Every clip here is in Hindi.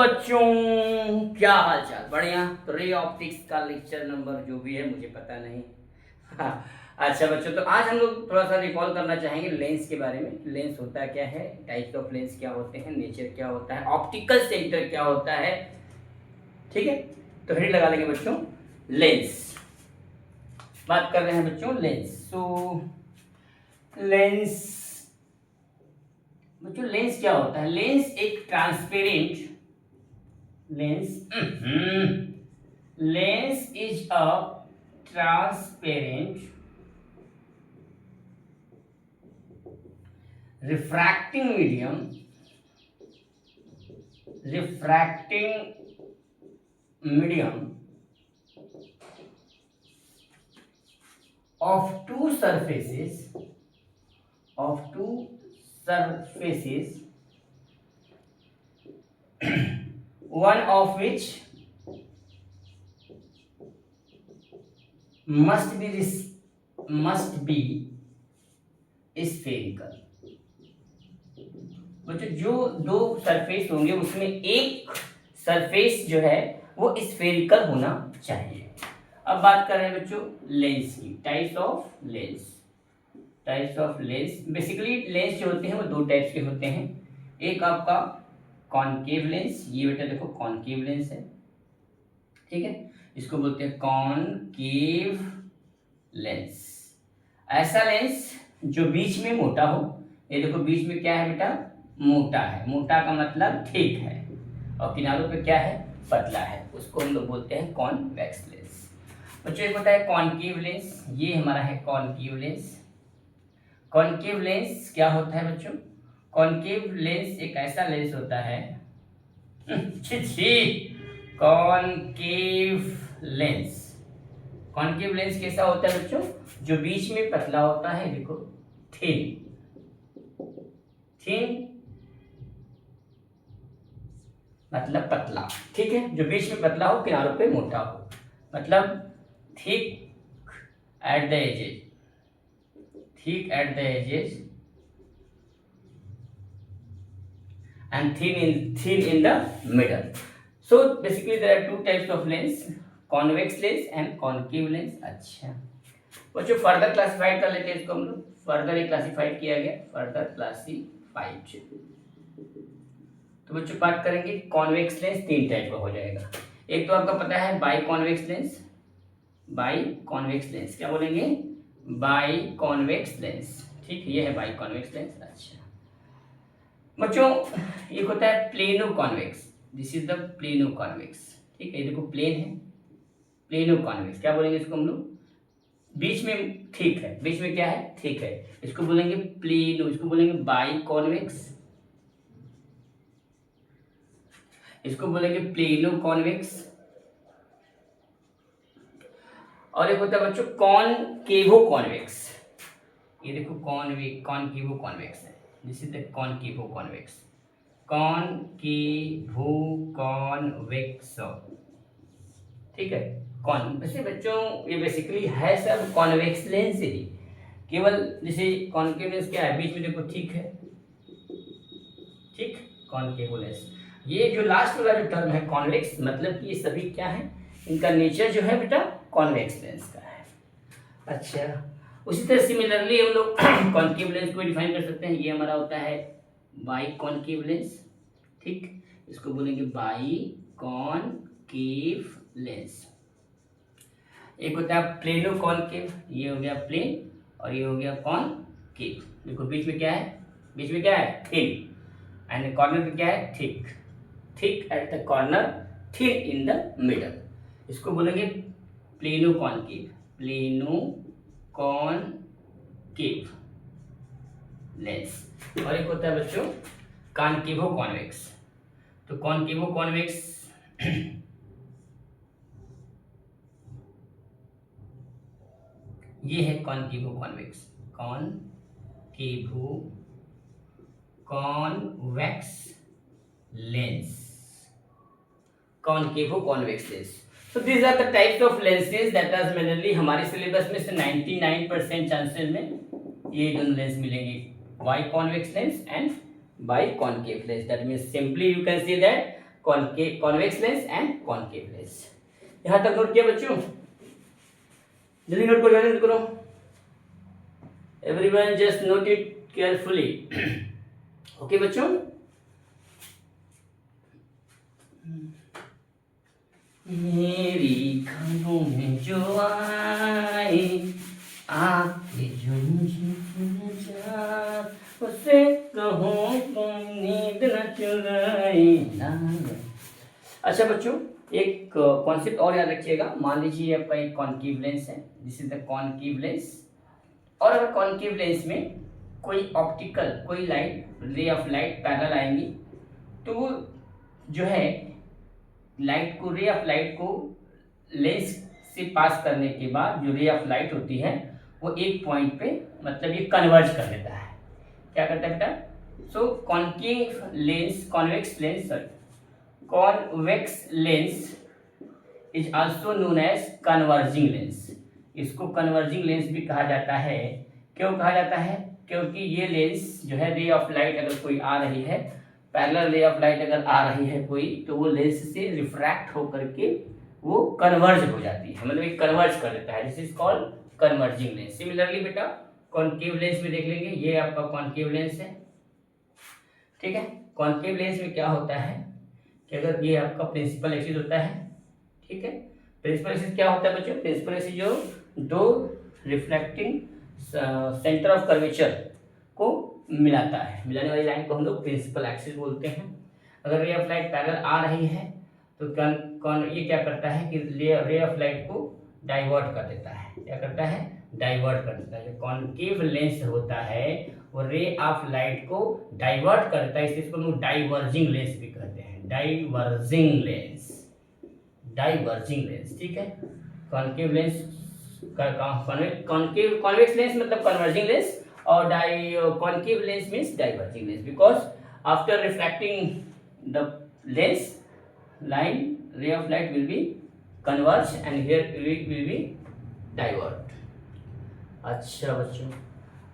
बच्चों, क्या हाल चाल? बढ़िया। तो रे ऑप्टिक्स का लेक्चर नंबर जो भी है मुझे पता नहीं। हाँ, अच्छा बच्चों, तो आज हम लोग थोड़ा सा रिकॉल करना चाहेंगे लेंस के बारे में। लेंस होता क्या है, टाइप्स ऑफ लेंस क्या होते हैं, नेचर क्या होता है, ऑप्टिकल सेंटर क्या होता है। ठीक है, तो हेड लगा लेंगे बच्चों, लेंस। बात कर रहे हैं बच्चों लेंस। लेंस बच्चों, लेंस क्या होता है? लेंस एक transparent lens is a transparent refracting medium of two surfaces one of which must be spherical। बच्चों, जो दो सरफेस होंगे उसमें एक सरफेस जो है वो स्फेरिकल होना चाहिए। अब बात कर रहे हैं बच्चों लेंस की। Types of lens basically lens जो होते हैं वो दो टाइप्स के होते हैं। एक आपका कॉनकेव लेंस, ये बेटा देखो कॉनकेव लेंस है, ठीक है, इसको बोलते हैं कॉनकेव लेंस। ऐसा लेंस जो बीच में मोटा हो। ये देखो बीच में क्या है बेटा, मोटा है। मोटा का मतलब ठीक है, और किनारों पे क्या है, पतला है। उसको हम लोग बोलते हैं कॉन्वेक्स लेंस। बच्चों एक होता है कॉनकेव लेंस, ये हमारा है कॉनकेव लेंस। कॉनकेव लेंस क्या होता है बच्चों? कॉनकेव लेंस एक ऐसा लेंस होता है कॉनकेव लेंस कैसा होता है बच्चों? जो बीच में पतला होता है, देखो थिन मतलब पतला, ठीक है, जो बीच में पतला हो, किनारों पे मोटा हो, मतलब thick at the edges and thin in the middle. So basically there are two types of lens, convex lens and concave lens। अच्छा बच्चों, फर्दर क्लासिफाइड कर लेते हैं इसको हम लोग। फर्दर ये क्लासिफाइड किया गया, फर्दर क्लासिफाइड। तो बच्चों बात करेंगे कॉन्वेक्स लेंस तीन टाइप का हो जाएगा। एक तो आपका पता है बाई कॉन्वेक्स लेंस, क्या बोलेंगे, बाई कॉन्वेक्स लेंस, ठीक, ये है बाई कॉन्वेक्स लेंस। अच्छा बच्चों, एक होता है plano convex, this is the plano convex, ठीक है, ये देखो प्लेन है, प्लेनो कॉन्वेक्स क्या बोलेंगे इसको हम लोग? बीच में ठीक है, बीच में क्या है, ठीक है, इसको बोलेंगे प्लेनो, इसको बोलेंगे बाई कॉन्वेक्स, इसको बोलेंगे प्लेनो कॉन्वेक्स। और एक होता है बच्चों कॉनकेवो कॉन्वेक्स, ये देखो कॉनकेवो कॉन्वेक्स है, दिस इज द कॉनकेवो कॉन्वेक्स, ठीक है। कॉन वैसे बच्चों ये बेसिकली है सब कॉन्वेक्स लेंस ही, केवल जैसे कॉनकेव लेंस क्या है, बीच में देखो ठीक है, ठीक, कॉनकेव लेंस। ये जो लास्ट वाला जो टर्म है कॉन्वेक्स, मतलब कि ये सभी क्या है, इनका नेचर जो है बेटा कॉन्वेक्स लेंस का है। अच्छा, उसी तरह सिमिलरली हम लोग कॉनकेव लेंस को डिफाइन कर सकते हैं। ये हमारा होता है बाई कॉनकेव लेंस, ठीक, इसको बोलेंगे बाई कॉनकेव लेंस। एक होता है प्लेनो कॉनकेव, ये हो गया प्लेन, और ये हो गया कॉनकेव। देखो बीच में क्या है, थिन, एंड कॉर्नर पे क्या है, thick at the corner, thin in the middle, इसको बोलेंगे प्लेनो कॉनकेव लेंस। और एक होता है बच्चों कॉनकेवो कॉन्वेक्स। तो कॉनकेवो कॉन्वेक्स ये है कॉनकेवो convex lens, कॉनकेवो convex lens. So these are the types of lenses that are mainly हमारे सिलेबस में से 99% चांसेस में ये दोनों लेंस मिलेंगे, by convex lens and by concave lens. That means simply you can see that convex lens and concave lens. यहां तक नोट किया बच्चों? जल्दी नोट करो, नोट करो। Everyone just note it carefully. Okay बच्चों, मेरी खानों में जो आए आके उसे कहूँ नींद न चुराए ना। अच्छा बच्चों, एक कॉन्सेप्ट और याद रखिएगा। मान लीजिए आपका एक कॉनकेव लेंस है, this is the concave lens, और अगर कॉनकेव लेंस में कोई ऑप्टिकल कोई लाइट रे ऑफ लाइट पैरेलल आएंगी तो वो जो है लाइट को रे ऑफ लाइट को लेंस से पास करने के बाद जो रे ऑफ लाइट होती है वो एक पॉइंट पे मतलब ये कन्वर्ज कर देता है। क्या करता है बेटा? So concave lens convex lens convex lens is also known as converging lens. इसको कन्वर्जिंग लेंस भी कहा जाता है। क्यों कहा जाता है? क्योंकि ये लेंस जो है रे ऑफ लाइट अगर कोई आ रही है, पैरेलल रे ऑफ लाइट अगर आ रही है कोई, तो वो लेंस से रिफ्रैक्ट होकर के वो कन्वर्ज हो जाती है, मतलब ये कन्वर्ज कर देता है। This is called converging lens. Similarly बेटा कॉनकेव लेंस में देख लेंगे, ये आपका कॉनकेव लेंस है, ठीक है। कॉनकेव लेंस में क्या होता है कि अगर ये आपका प्रिंसिपल एक्सिस होता है, ठीक है। प्रिंसिपल एक्सिस क्या होता है बच्चों? प्रिंसिपल एक्सिस जो दो रिफ्लेक्टिंग सेंटर ऑफ कर्वेचर को मिलाता है, मिलाने वाली लाइन को हम लोग प्रिंसिपल एक्सिस बोलते हैं। अगर रे ऑफ लाइट पैरेलल आ रही है तो ये क्या करता है कि रे ऑफ लाइट को डाइवर्ट कर देता है। क्या करता है? डाइवर्ट कर देता है। जो कॉनकेव लेंस होता है वो रे ऑफ लाइट को डाइवर्ट करता है, इसको हम लोग डाइवर्जिंग लेंस भी कहते हैं। डाइवर्जिंग लेंस, डाइवर्जिंग लेंस, ठीक है। Concave lens concave convex lens मतलब कन्वर्जिंग लेंस, और concave lens means diverging lens, because after refracting the lens line ray of light will be converge and here it will be divert। अच्छा बच्चों,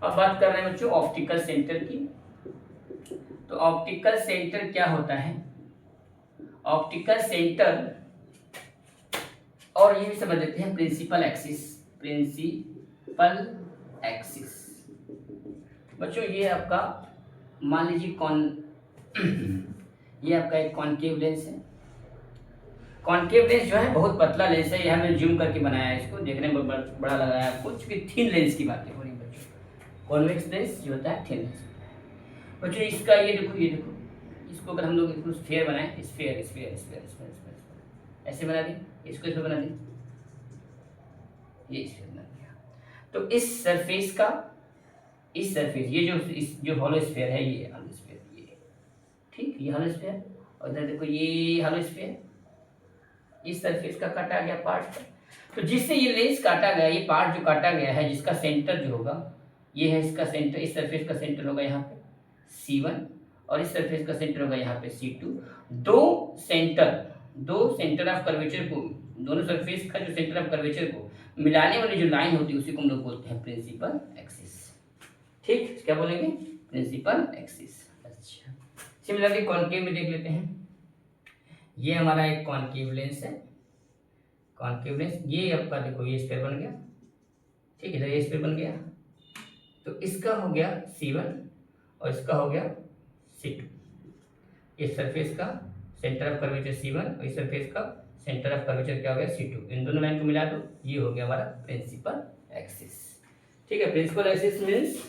अब बात कर रहे हैं बच्चों ऑप्टिकल सेंटर की। तो ऑप्टिकल सेंटर क्या होता है? ऑप्टिकल सेंटर, और ये भी समझ लेते हैं प्रिंसिपल एक्सिस। प्रिंसिपल एक्सिस बच्चों ये आपका मान लीजिए ये आपका एक कॉनकेव लेंस है। कॉनकेव लेंस जो है बहुत पतला लेंस है, यह हमने जूम करके बनाया है, इसको देखने में बड़ा लग रहा है आपको, क्योंकि थिन लेंस की बातें हो रही बच्चों। कॉन्वेक्स लेंस जो होता है थिन लेंस बच्चों। इसका ये देखो, ये देखो, इसको अगर हम लोग इसको स्फीयर बनाएं, स्फीयर स्फीयर स्फीयर स्फीयर ऐसे बना दी, इसको इसमें बना दी, ये स्फीयर बना दिया। तो इस सरफेस का, इस सरफेस ये जो हॉलो स्फीयर है, ये हॉलो स्फीयर, ये ठीक, ये हॉलो स्फीयर, और इधर देखो ये हॉलो स्फीयर, इस सरफेस का काटा गया पार्ट। तो जिससे ये लेंस काटा गया, ये पार्ट जो काटा गया है, जिसका सेंटर जो होगा ये है इसका सेंटर, इस सरफेस का सेंटर होगा यहाँ पे C1 और इस सरफेस का सेंटर होगा यहाँ पे C2। दो सेंटर ऑफ कर्वेचर को, दोनों सरफेस का जो सेंटर ऑफ कर्वेचर को मिलाने वाली जो लाइन होती है उसी को हम लोग बोलते हैं प्रिंसिपल एक्सिस। ठीक, क्या बोलेंगे? Principal axis. अच्छा, सिमिलरली कॉनकेव में देख लेते हैं। ये हमारा एक कॉनकेव लेंस है, कॉनकेव लेंस, ये आपका देखो ये स्फीयर बन गया, ठीक है, ये स्फीयर बन गया। तो इसका हो गया C1 और इसका हो गया C2। इस सरफेस का सेंटर ऑफ कर्वेचर C1 और इस सरफेस का सेंटर ऑफ कर्वेचर क्या हो गया C2। इन दोनों लाइन को मिला दो, ये हो गया हमारा प्रिंसिपल एक्सिस। ठीक है, principal axis means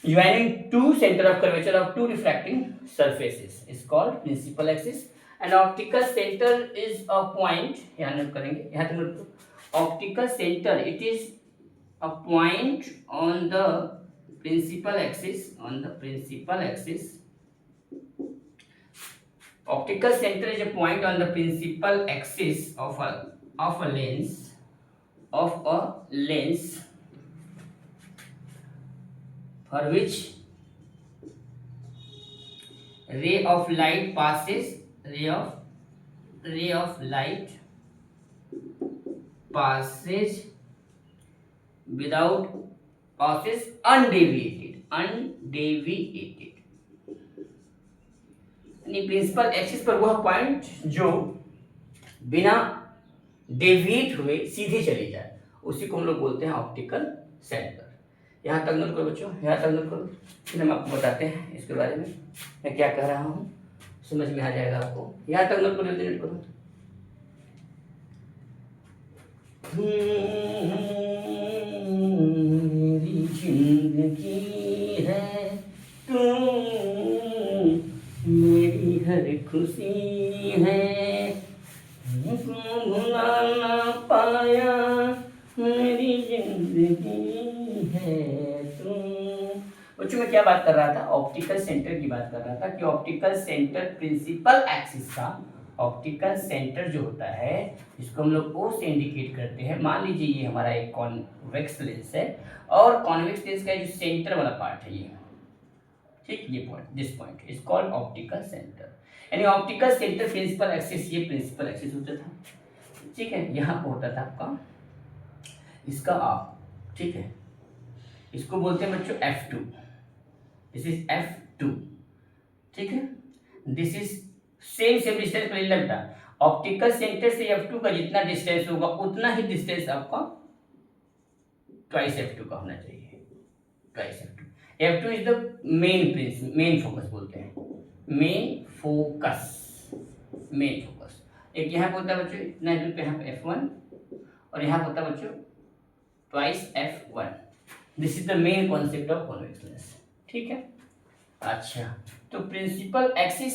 joining two center of curvature of two refracting surfaces is called principal axis। and optical center is a point, यहाँ नोट करेंगे, यहाँ तक note. optical center it is a point on the principal axis, on the principal axis। optical center is a point on the principal axis of a lens for which ray of light passes, ray of light passes without, passes undeviated अपनी प्रिंसिपल एक्सिस पर वह पॉइंट जो बिना डेविएट हुए सीधे चले जाए, उसी को हम लोग बोलते हैं ऑप्टिकल सेंटर। यहाँ तक नोट करो बच्चों, यहाँ तक नोट करो, फिर हम आपको बताते हैं इसके बारे में मैं क्या कह रहा हूँ, समझ में आ जाएगा आपको। यहाँ तक नोट करो, जल्दी नोट करो। मेरी जिंदगी है तू, मेरी हर खुशी है, तुमको भुला ना पाया, मेरी जिंदगी है तू। बच्चों मैं क्या बात कर रहा था, ऑप्टिकल सेंटर की बात कर रहा था कि ऑप्टिकल सेंटर प्रिंसिपल एक्सिस का, ऑप्टिकल सेंटर जो होता है जिसको हम लोग O से इंडिकेट करते हैं। मान लीजिए ये हमारा एक कॉन्वेक्स लेंस है और कॉन्वेक्स लेंस का जो सेंटर वाला पार्ट है ये, ठीक, ये point, this point is called optical centre. यानी ऑप्टिकल सेंटर प्रिंसिपल एक्सिस, ये प्रिंसिपल एक्सिस होता था, ठीक है, यहाँ पर होता था आपका इसका आप, ठीक है, इसको बोलते हैं बच्चों F2, दिस इज F2, ठीक है, दिस इज सेम डिस्टेंस पर लगता। ऑप्टिकल सेंटर से F2 का जितना डिस्टेंस होगा उतना ही डिस्टेंस आपका ट्वाइस F2 का होना चाहिए, twice F2। F2 is the main focus बोलते हैं, मेन फोकस। एक यहाँ पे होता है बच्चों इतना दूर पे, यहाँ पे F1 और यहाँ पे होता है बच्चों twice F1। This is the main concept of convex lens, ठीक है। अच्छा, तो प्रिंसिपल एक्सिस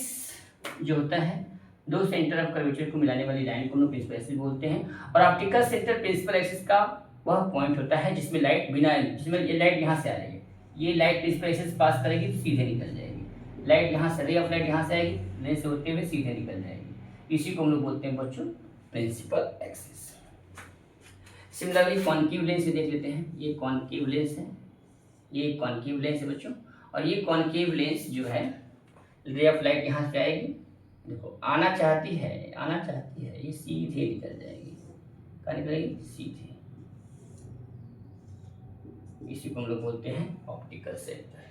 जो होता है दो सेंटर ऑफ कर्वेचर को मिलाने वाली लाइन को हम प्रिंसिपल एक्सिस बोलते हैं। और ऑप्टिकल सेंटर प्रिंसिपल एक्सिस का वह पॉइंट होता है जिसमें लाइट बिना, जिसमें ये लाइट यहाँ से आ रही है, ये लाइट प्रिंसिपल एक्सिस पास करेगी तो सीधे निकल जाएगी, लाइट यहाँ से, रे ऑफ लाइट यहाँ से आएगी, लेंस से होते हुए सीधे निकल जाएगी, इसी को हम लोग बोलते हैं बच्चों principal axis. Similarly concave lens से देख लेते हैं, ये कॉन्केव लेंस है, ये कॉन्केव लेंस है बच्चों, और ये कॉन्केव लेंस जो है रे ऑफ लाइट यहाँ से आएगी, देखो आना चाहती है, ये सीधे निकल जाएगी, कहाँ निकलेगी, सीधे, इसी को हम लोग बोलते हैं ऑप्टिकल सेंटर।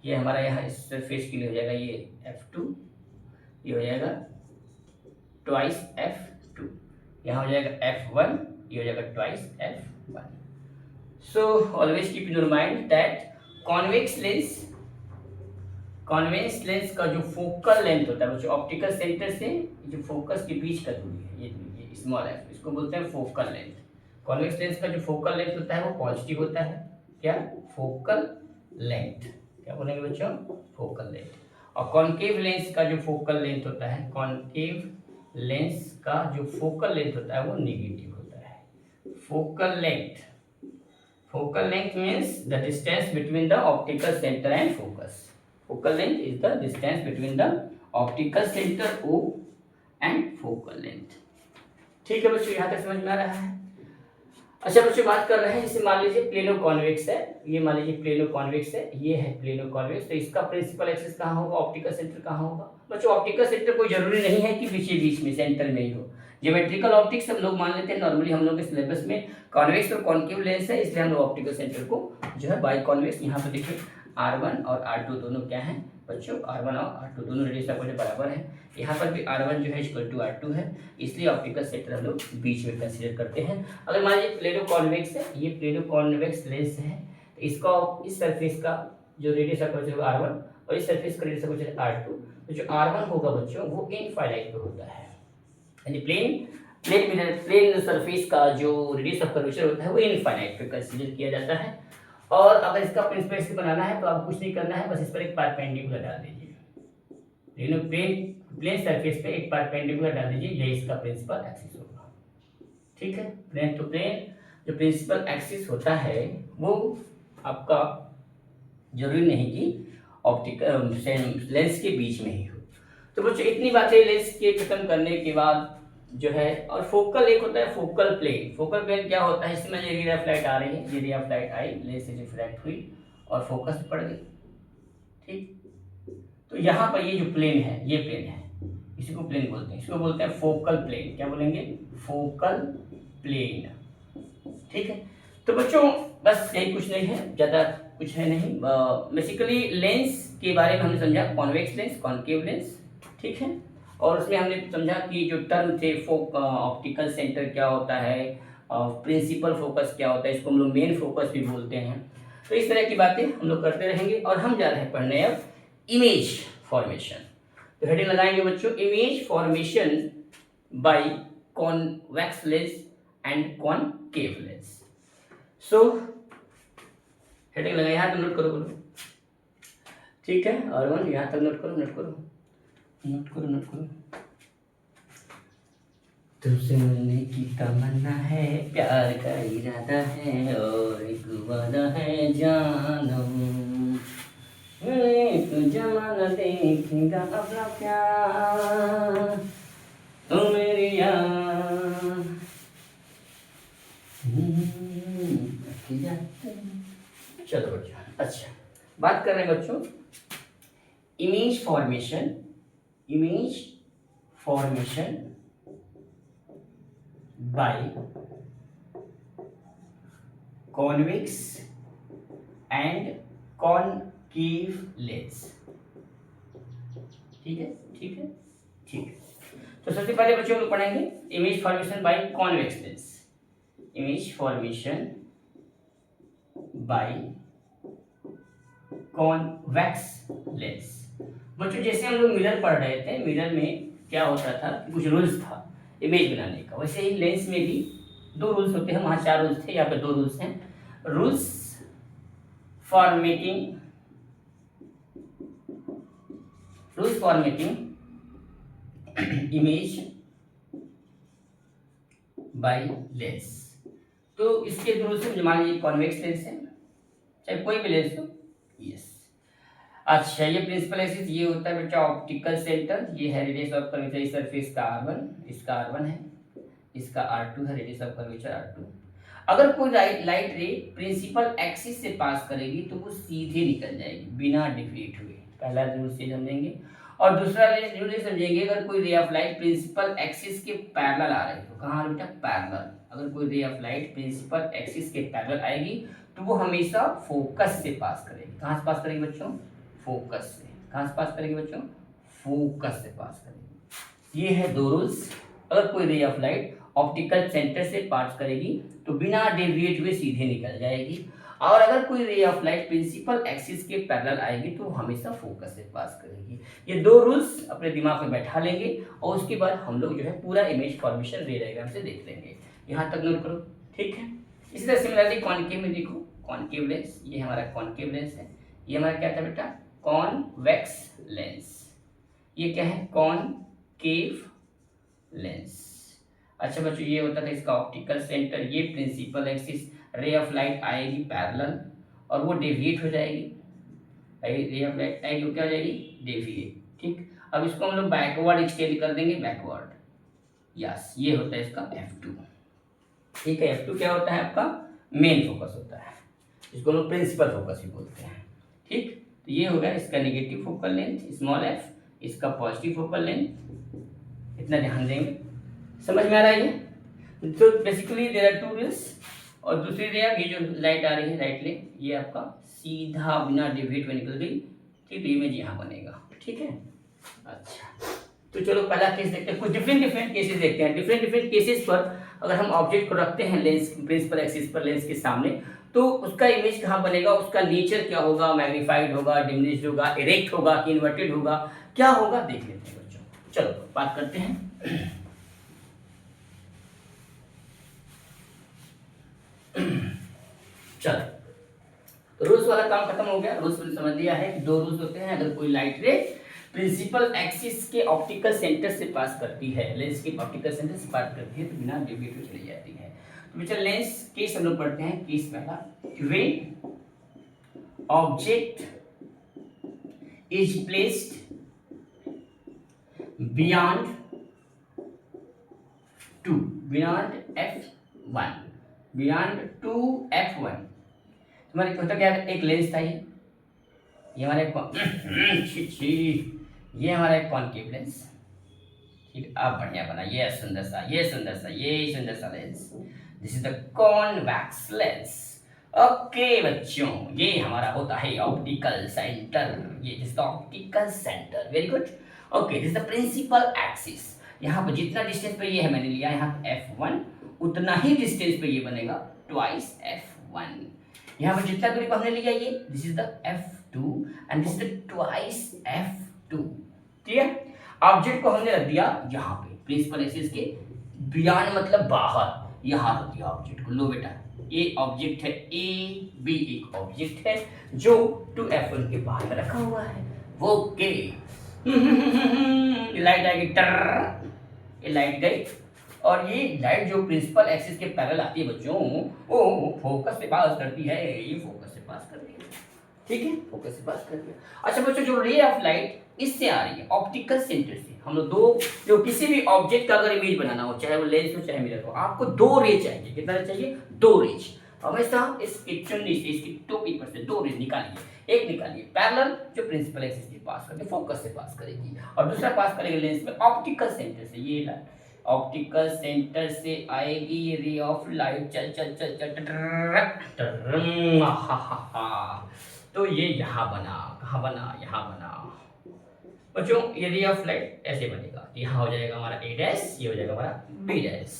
ये हमारा यहाँ इस सरफेस के लिए हो जाएगा ये F2, ये हो जाएगा ट्वाइस F2, यहाँ हो जाएगा F1, ये हो जाएगा twice F1। So always keep in your mind that convex lens का जो फोकल लेंथ होता है बच्चों, ऑप्टिकल सेंटर से जो फोकस के बीच का दूरी है, ये स्मॉल f, इसको बोलते हैं फोकल लेंथ। कॉन्वेक्स लेंस का जो फोकल लेंथ होता है वो पॉजिटिव होता है, क्या, फोकल लेंथ, क्या बोलेंगे बच्चों, फोकल लेंथ। और कॉन्केव लेंस का जो फोकल लेंथ होता है, कॉन्केव लेंस का जो फोकल लेंथ होता है वो नेगेटिव होता है। Focal length means the distance between the optical centre and focus. Focal length is the distance between the optical center O and focal length। ठीक है बच्चों, यहाँ तक समझ में आ रहा है। अच्छा बच्चों, बात कर रहे हैं जैसे मान लीजिए प्लेनो कॉन्वेक्स है, ये मान लीजिए प्लेनो कॉन्वेक्स है, ये है प्लेनो कॉन्वेक्स, तो इसका प्रिंसिपल एक्सिस कहाँ होगा, ऑप्टिकल सेंटर कहाँ होगा बच्चों। ऑप्टिकल सेंटर कोई जरूरी नहीं है कि बीच में सेंटर में ही हो, ज्योमेट्रिकल ऑप्टिक्स हम लोग मान लेते हैं, नॉर्मली हम लोग के सिलेबस में कॉन्वेक्स और कॉन्केव लेंस है, इसलिए हम लोग ऑप्टिकल सेंटर को जो है बाई कॉन्वेक्स, यहाँ पे देखिए R1 और R2 दोनों क्या हैं बच्चों, R1 और R2 दोनों रेडियस ऑफ बराबर है, यहाँ पर भी R1 जो है इक्वल टू R2 है, इसलिए ऑप्टिकल सेंटर हम लोग बीच में कंसीडर करते हैं। अगर मान लीजिए प्लेनो कॉन्वेक्स है, ये प्लेनो कॉन्वेक्स लेंस है, तो इसका इस सरफेस का जो रेडियस ऑफ R1 और इस सरफेस का रेडियस ऑफ R2, तो जो R1 होगा बच्चों वो इनफाइनाइट पे होता है, यानी प्लेन सरफेस का जो रेडियस ऑफ कर्वेचर होता है वो इनफाइनाइट पे कंसीडर किया जाता है। और अगर इसका प्रिंसिपल एक्सिस बनाना है तो आपको कुछ नहीं करना है, बस इस पर एक परपेंडिकुलर डाल दीजिए, प्लेन सरफेस पे एक परपेंडिकुलर डाल दीजिए, यही इसका प्रिंसिपल एक्सिस होगा, ठीक है। प्लेन टू प्लेन जो प्रिंसिपल एक्सिस होता है वो आपका जरूरी नहीं कि ऑप्टिकल लेंस के बीच में ही हो। तो बच्चों इतनी बातें लेंस के खत्म करने के बाद जो है, और फोकल एक होता है फोकल प्लेन क्या होता है, इसमें ये रे ऑफ लाइट आ रही है, ये रे ऑफ लाइट आई, लेंस से रिफ्रैक्ट हुई और फोकस पड़ गई, ठीक। तो यहाँ पर ये जो प्लेन है, ये प्लेन है, इसी को प्लेन बोलते हैं, इसको बोलते हैं फोकल प्लेन, क्या बोलेंगे, फोकल प्लेन, ठीक है। तो बच्चों बस यही, कुछ नहीं है, ज़्यादा कुछ है नहीं। बेसिकली लेंस के बारे में हमने समझा, कॉन्वेक्स लेंस, कॉन्केव लेंस, ठीक है। और उसमें हमने समझा कि जो टर्म थे ऑप्टिकल सेंटर क्या होता है, प्रिंसिपल फोकस क्या होता है, इसको हम लोग मेन फोकस भी बोलते हैं। तो इस तरह की बातें हम लोग करते रहेंगे। और हम जा रहे हैं पढ़ने अब इमेज फॉर्मेशन। तो हेडिंग लगाएंगे बच्चों, image formation by convex lens and concave lens. So heading लगाए, यहाँ तक नोट करो बोलो, ठीक है। और वन यहाँ तक नोट करो, नोट करो, नोट करो, नोट करो। तुझसे मिलने की तमन्ना है, प्यार का इरादा है और एक वादा है जानम, एक जमाना देखेगा अपना प्यार, तो मेरी यार। चलो बच्चों, अच्छा बात कर रहे हैं बच्चों image formation, image formation by convex and concave lens. ठीक है, ठीक है, ठीक है। तो सबसे पहले बच्चों लोग पढ़ेंगे image formation by convex lens, image formation by convex lens. बच्चों जैसे हम लोग मिरर पढ़ रहे थे, मिरर में क्या होता था, कुछ रूल्स था इमेज बनाने का, वैसे ही लेंस में भी 2 रूल्स होते हैं। वहाँ 4 रूल्स थे, यहाँ पे 2 रूल्स हैं। Rules for making, rules for making image by lens. तो इसके 2 रूल्स हैं। मान लीजिए कॉन्वेक्स लेंस है, चाहे कोई भी लेंस हो, यस। अच्छा, ये प्रिंसिपल एक्सिस ये होता है बेटा ऑप्टिकल सेंटर, ये है रेडियस ऑफ कर्वेचर सरफेस का R1, इसका R1 है, इसका R2 है, रेडियस ऑफ कर्वेचर R2। अगर कोई लाइट रे प्रिंसिपल एक्सिस से पास करेगी तो वो सीधे निकल जाएगी बिना डिफ्लेक्ट हुए, पहला रूल से समझेंगे। और दूसरा रूल ये समझेंगे, अगर कोई ray of light principal axis के पैरेलल आ रही है, तो कहाँ बेटा पैरेलल, अगर कोई ray of light principal axis के पैरेलल आएगी तो वो हमेशा फोकस से पास करेगी। कहाँ से पास करेगी बच्चों, फोकस से। कहाँ से पास करेगी बच्चों, फोकस से पास करेगी। ये है 2 रूल्स। अगर कोई ray of light optical centre से पास करेगी तो बिना डेविएट हुए सीधे निकल जाएगी, और अगर कोई ray of light principal axis के पैरेलल आएगी तो हमेशा फोकस से पास करेगी। ये 2 रूल्स अपने दिमाग में बैठा लेंगे और उसके बाद हम लोग जो है पूरा इमेज फॉर्मेशन रे डायग्राम से देख लेंगे। यहाँ तक नोट करो, ठीक है। इसी तरह सिमिलरली कॉनकेव में देखो, कॉनकेव लेंस, ये हमारा कॉनकेव लेंस है, ये हमारा क्या था बेटा कॉन्वेक्स लेंस, ये क्या है कॉनकेव लेंस। अच्छा बच्चों, ये होता था इसका ऑप्टिकल सेंटर, ये principal axis, ray of light आएगी पैरेलल और वो डेविएट हो जाएगी, रे ऑफ लाइट आएगी वो क्या हो जाएगी डेविएट, ठीक। अब इसको हम लोग बैकवर्ड एक्सटेंड कर देंगे, बैकवर्ड, यस। ये होता है इसका F2, ठीक है। F2 क्या होता है आपका मेन फोकस होता है, इसको हम लोग प्रिंसिपल फोकस भी बोलते हैं, ठीक। तो ये हो गया इसका negative focal length small f, इसका पॉजिटिव फोकल लेंथ, इतना ध्यान देंगे। समझ में आ रहा है ये? तो बेसिकली देयर आर 2 रूल्स। और दूसरी रे ये जो लाइट आ रही है राइट ले, ये आपका सीधा बिना डिविएट में निकल गई, ठीक। तो इमेज यहाँ बनेगा, ठीक है। अच्छा, तो चलो पहला केस देखते हैं, कुछ डिफरेंट केसेस देखते हैं। डिफरेंट केसेस पर अगर हम ऑब्जेक्ट को रखते हैं लेंस प्रिंसिपल एक्सिस पर, लेंस के सामने, तो उसका इमेज कहाँ बनेगा, उसका नेचर क्या होगा, मैग्नीफाइड होगा, डिमिनिश्ड होगा, इरेक्ट होगा कि इन्वर्टेड होगा, क्या होगा देख लेते हैं बच्चों। चलो बात करते हैं। चलो, तो रूल्स वाला काम खत्म हो गया। रूल्स समझ लिया है कि 2 रूल्स होते हैं। अगर कोई लाइट रे प्रिंसिपल एक्सिस के ऑप्टिकल सेंटर से पास करती है, लेंस के ऑप्टिकल सेंटर से पास करती है तो बिना डेविएट हुए चली जाती है। तो बच्चा लेंस केस हम लोग पढ़ते हैं। केस पहला, when object is placed beyond F1, beyond 2F1। हमारे होता क्या है, एक लेंस था, ये हमारा ये हमारा एक कॉनकेव लेंस, ठीक। अब बढ़िया बना, ये सुंदर सा lens, this is the convex lens. Okay बच्चों, ये हमारा होता है ऑप्टिकल सेंटर, ये जिसका optical centre, very good. Okay, this is the principal axis. यहाँ पर जितना डिस्टेंस पे ये है मैंने लिया यहाँ F1, उतना ही डिस्टेंस पे ये बनेगा ट्वाइस F1। यहाँ पर जितना दूरी पर हमने लिया ये, this is the F2 and this is the twice F2। ठीक है, ऑब्जेक्ट को हमने रख दिया यहाँ पे प्रिंसिपल एक्सिस के बियॉन्ड, मतलब बाहर, यहाँ रख दिया ऑब्जेक्ट को। लो बेटा, ये ऑब्जेक्ट है ए, बी एक ऑब्जेक्ट है जो 2F1 के बाहर में रखा हुआ है। वो के लाइट आएगी, टर, ये लाइट गई, और ये लाइट जो प्रिंसिपल एक्सिस के पैरेलल आती है बच्चों, वो फोकस से पास करती है, ये फोकस से पास करती है। ठीक है, फोकस से पास कर दिया। अच्छा बच्चों, जो रे ऑफ लाइट इससे आ रही है ऑप्टिकल सेंटर से, हम लोग दो, जो किसी भी ऑब्जेक्ट का अगर इमेज बनाना हो, चाहे वो लेंस हो चाहे मिरर हो, आपको दो रे चाहिए। कितना रे चाहिए? दो रेज। हमेशा इसकी चुन्नी से, इसकी टोपी पर से दो रेज निकालिए। एक निकालिए पैरेलल जो प्रिंसिपल एक्सिस से पास करके फोकस से पास करेगी, और दूसरा पास करेगी लेंस में ऑप्टिकल सेंटर से। ये लाइट ऑप्टिकल सेंटर से आएगी ये रे ऑफ लाइट, चल चल चल चल, तो ये यहाँ बना, कहाँ बना? यहाँ बना बच्चों। ये रे ऑफ लाइट ऐसे बनेगा, यहाँ हो जाएगा हमारा A डैश, ये हो जाएगा हमारा B डैश।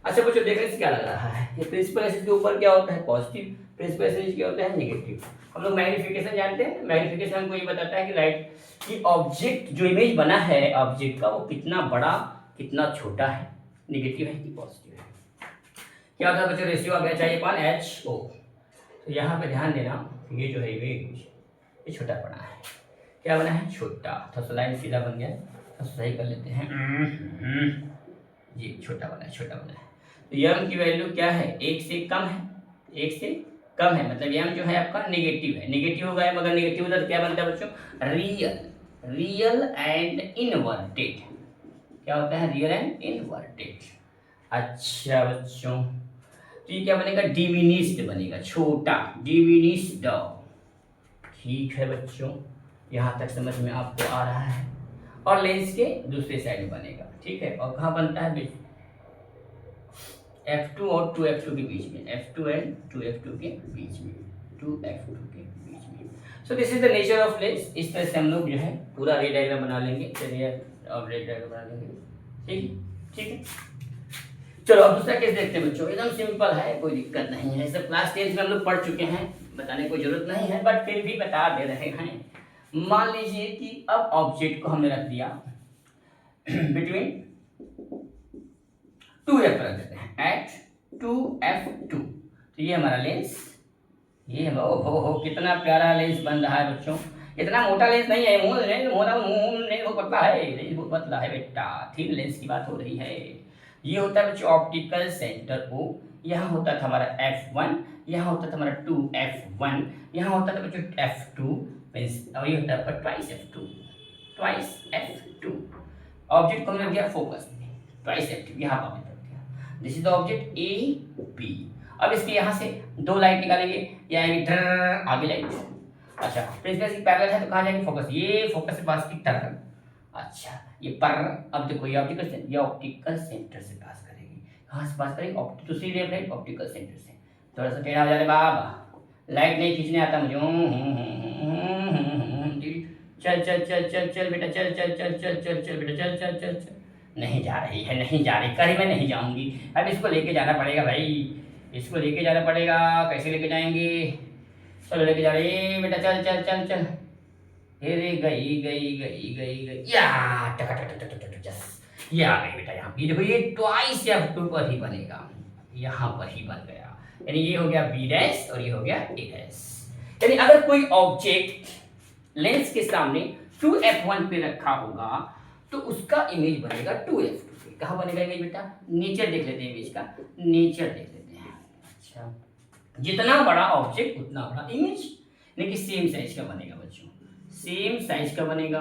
अच्छा बच्चों, देखने से क्या लग रहा है? ये प्रिंसिपल एक्सिस के ऊपर क्या होता है? पॉजिटिव। प्रिंसिपल एक्सिस क्या होता है? नेगेटिव। हम लोग मैग्नीफिकेशन जानते हैं। मैग्नीफिकेशन हमको ये बताता है कि लाइट की ऑब्जेक्ट जो इमेज बना है ऑब्जेक्ट का, वो कितना बड़ा कितना छोटा है, नेगेटिव है कि पॉजिटिव है। क्या होता है बच्चों? Ratio of HI/HO। तो यहाँ पे ध्यान देना, ये जो है ये छोटा बना है। क्या बना है? छोटा। थोड़ा लाइन सीधा बन गया, तो सही कर लेते हैं। ये छोटा बना है, छोटा बना है। तो यम की वैल्यू क्या है? एक से कम है, एक से कम है, मतलब यम जो है आपका नेगेटिव है। नेगेटिव हो गया, मगर नेगेटिव उधर क्या बनता है बच्चों? Real and inverted. क्या होता है? Real and inverted. अच्छा बच्चों, तो ये क्या बनेगा? डिमिनिश्ड बनेगा, छोटा, डिमिनिश्ड। ठीक है बच्चों, यहाँ तक समझ में आपको आ रहा है। और लेंस के दूसरे साइड में बनेगा। ठीक है, और कहाँ बनता है? बीच F2 और 2F2 के बीच में, F2 एंड 2F2 के बीच में, 2F2 के बीच में। So this is the nature of lens. इस तरह से हम लोग जो है पूरा रे डायग्राम बना लेंगे। चलिए अब रे डायग्राम बना लेंगे। ठीक, ठीक है। चलो अब दूसरा केस देखते हैं बच्चों। एकदम सिंपल है, कोई दिक्कत नहीं है। सब क्लास 10 में हम लोग पढ़ चुके हैं, बताने की कोई जरूरत नहीं है, बट फिर भी बता दे रहे हैं। मान लीजिए कि अब ऑब्जेक्ट को हमने रख दिया बिटवीन 2F रख देते हैं, एट 2F2। तो ये हमारा लेंस, ये हो कितना प्यारा लेंस बन रहा है बच्चों। इतना मोटा लेंस नहीं है, मुंह बहुत पतला है, लेंस बहुत पतला है बेटा, थिन लेंस की बात हो रही है। ये होता है बच्चों ऑप्टिकल सेंटर O। यहाँ होता था हमारा F1, यहाँ होता था हमारा 2F1, यहाँ होता था बच्चों F2, और ये होता है आपका ट्वाइस F2। ऑब्जेक्ट को हमने दिया फोकस में, ट्वाइस F2 यहाँ पर हमने रख दिया। This is the object A B। अब इसके यहाँ से दो लाइट निकालेंगे, ये आएगी टर, आगे लाइट। अच्छा, प्रिंसिपल की पैरेलल है तो कहाँ जाएगी? फोकस। ये फोकस से पास की टर। अच्छा, ये पर, अब देखो ये ऑप्टिकल सेंटर से पास करेगी। कहाँ से पास करेगी? दूसरी रेफ लाइट ऑप्टिकल सेंटर से। थोड़ा सा टेढ़ा हो जा रहा है बाबा, लाइट नहीं खींचने आता मुझे। चल चल चल चल चल बेटा, चल चल चल चल चल चल बेटा, चल चल चल चल। नहीं जा रही है, नहीं जा रही, कहीं मैं नहीं जाऊंगी। अब इसको लेके जाना पड़ेगा भाई, इसको लेके जाना पड़ेगा। कैसे लेके जाएंगे? चलो लेके जा रहे बेटा, चल चल चल चल। अरे गई गई गई गई गई, या टक टक टक टक टक, यस, ये आ गई बेटा। यहाँ ये देखो, ये ट्वाइस F2 पर ही बनेगा, यहाँ पर ही बन गया। यानी ये हो गया B डैश और ये हो गया A डैश। यानी अगर कोई ऑब्जेक्ट लेंस के सामने 2F1 पे रखा होगा तो उसका इमेज बनेगा 2F2 पे। कहाँ बनेगा इमेज बेटा? नेचर देख लेते हैं, इमेज का नेचर देख लेते हैं। अच्छा, जितना बड़ा ऑब्जेक्ट उतना बड़ा इमेज, लेकिन सेम साइज का बनेगा बच्चों, सेम साइज का बनेगा।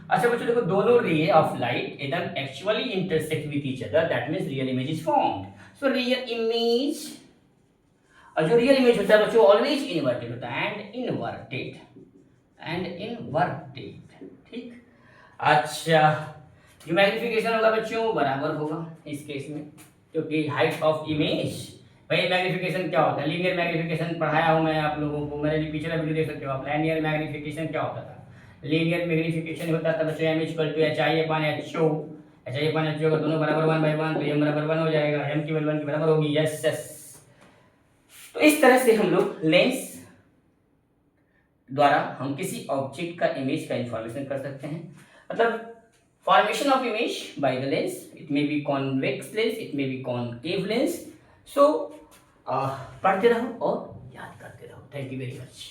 अच्छा बच्चों देखो, दोनों रे ऑफ लाइट एकदम actually intersect with each other, that means real image is formed. So real image, और जो रियल इमेज होता है बच्चों ऑलवेज इन्वर्टेड होता है, एंड इन्वर्टेड। ठीक। अच्छा, जो मैग्नीफिकेशन होगा बच्चों बराबर होगा इस केस में, क्योंकि हाइट ऑफ इमेज। भाई मैग्नीफिकेशन क्या होता है? लीनियर मैग्नीफिकेशन पढ़ाया हूँ मैं आप लोगों को, मैंने पिछला वीडियो देख सकते हो आप। लाइनियर मैग्नीफिकेशन क्या होता था? लीनियर मैग्नीफिकेशन होता है तब बच्चों m equal to H I upon H O अगर दोनों बराबर 1/1 तो m बराबर 1 हो जाएगा, m केवल 1 के बराबर होगी। Yes yes. तो इस तरह से हम लोग लेंस द्वारा हम किसी ऑब्जेक्ट का इमेज का इंफॉर्मेशन कर सकते हैं। मतलब formation of image by the lens, it may be convex lens, it may be concave lens. So पढ़ते रहो और याद करते रहो। Thank you very much.